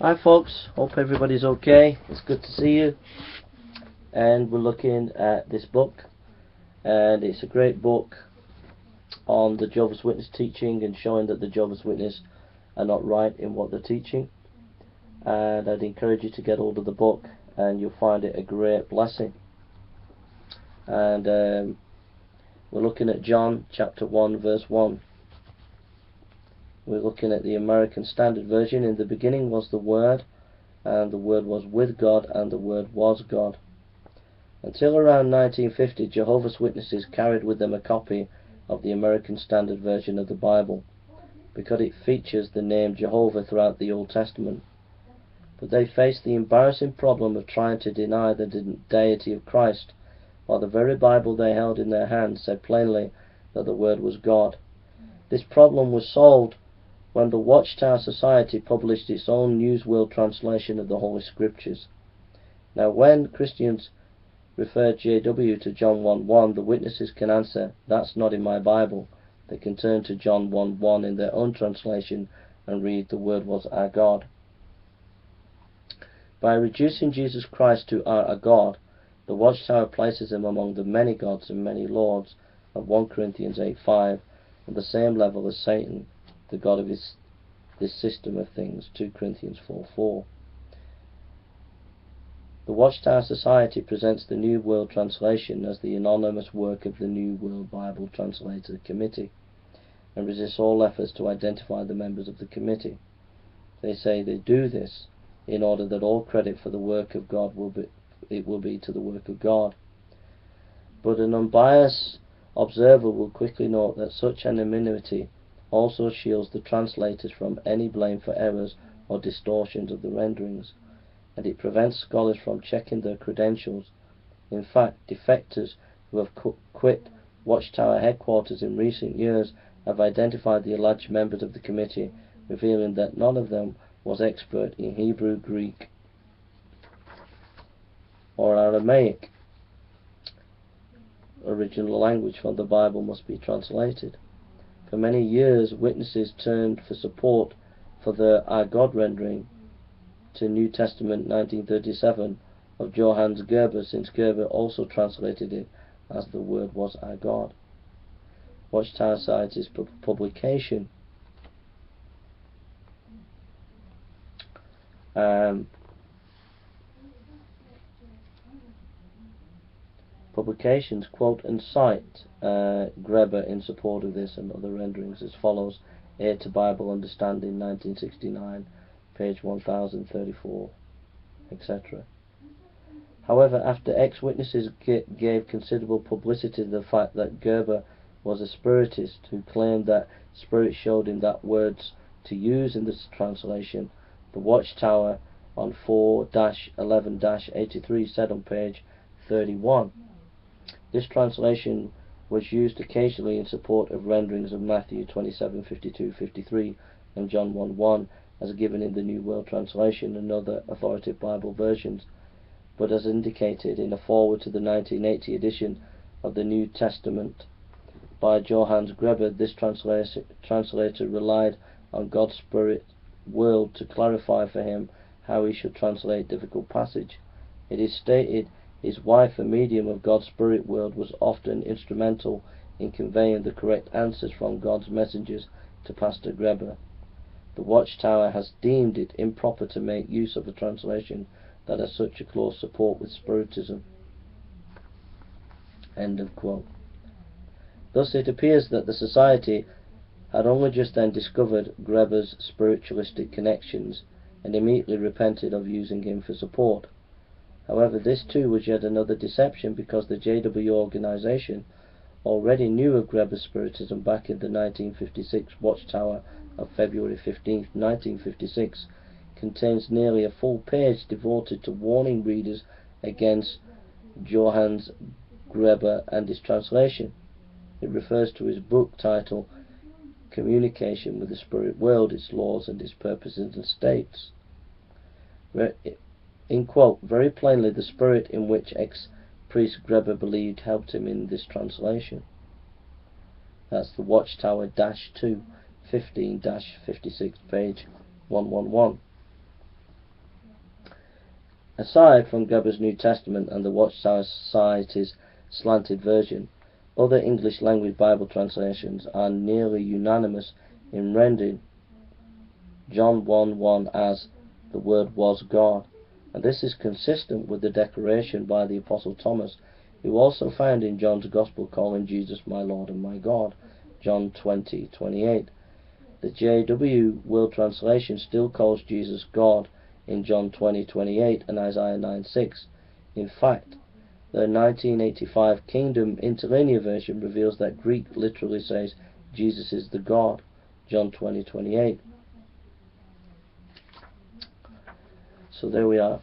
Hi folks, hope everybody's okay. It's good to see you. And we're looking at this book, and it's a great book on the Jehovah's Witness teaching and showing that the Jehovah's Witness are not right in what they're teaching. And I'd encourage you to get hold of the book, and you'll find it a great blessing. And we're looking at John chapter 1 verse 1. We're looking at the American Standard Version. In the beginning was the Word, and the Word was with God, and the Word was God. Until around 1950, Jehovah's Witnesses carried with them a copy of the American Standard Version of the Bible, because it features the name Jehovah throughout the Old Testament. But they faced the embarrassing problem of trying to deny the deity of Christ, while the very Bible they held in their hands said plainly that the Word was God. This problem was solved when the Watchtower Society published its own News World translation of the Holy Scriptures. Now, when Christians refer JW to John 1:1, the witnesses can answer, "That's not in my Bible." They can turn to John 1:1 in their own translation and read, "The Word was our God." By reducing Jesus Christ to our God, the Watchtower places him among the many gods and many lords of 1 Corinthians 8:5, on the same level as Satan, the god of this system of things, 2 Corinthians 4:4. The Watchtower Society presents the New World Translation as the anonymous work of the New World Bible Translator Committee, and resists all efforts to identify the members of the committee. They say they do this in order that all credit for the work of God will be to the work of God. But an unbiased observer will quickly note that such anonymity also shields the translators from any blame for errors or distortions of the renderings, and it prevents scholars from checking their credentials. In fact, defectors who have quit Watchtower headquarters in recent years have identified the alleged members of the committee, revealing that none of them was expert in Hebrew, Greek, or Aramaic. Original language from the Bible must be translated. For many years, witnesses turned for support for their Our God rendering to New Testament 1937 of Johannes Gerber, since Gerber also translated it as "The Word was our God." Watchtower cites his publication publications quote and cite Gerber in support of this and other renderings as follows: Aid to Bible Understanding 1969, page 1034, etc. However, after ex-witnesses gave considerable publicity to the fact that Gerber was a spiritist who claimed that Spirit showed him that words to use in this translation, the Watchtower on 4-11-83 said on page 31, this translation was used occasionally in support of renderings of Matthew 27:52-53 and John 1:1 as given in the New World Translation and other authoritative Bible versions, but as indicated in a foreword to the 1980 edition of the New Testament by Johannes Gerber, this translator relied on God's Spirit world to clarify for him how he should translate difficult passage. It is stated his wife, a medium of God's Spirit world, was often instrumental in conveying the correct answers from God's messengers to Pastor Gerber. The Watchtower has deemed it improper to make use of a translation that has such a close support with Spiritism. End of quote. Thus it appears that the Society had only just then discovered Gerber's spiritualistic connections and immediately repented of using him for support. However, this too was yet another deception, because the JW organization already knew of Gerber's Spiritism back in the 1956 Watchtower of February 15, 1956, contains nearly a full page devoted to warning readers against Johannes Gerber and his translation. It refers to his book titled Communication with the Spirit World, Its Laws and Its Purposes, and states, in quote, very plainly the spirit in which ex-priest Gerber believed helped him in this translation. That's the Watchtower -2 15-56, page 111. Aside from Geber's New Testament and the Watchtower Society's slanted version, other English language Bible translations are nearly unanimous in rendering John 1:1 as the Word was God, and this is consistent with the declaration by the Apostle Thomas, who also found in John's Gospel calling Jesus my Lord and my God, John 20:28. The J.W. World Translation still calls Jesus God in John 20:28 and Isaiah 9:6. In fact, the 1985 Kingdom Interlinear version reveals that Greek literally says Jesus is the God, John 20:28. So there we are.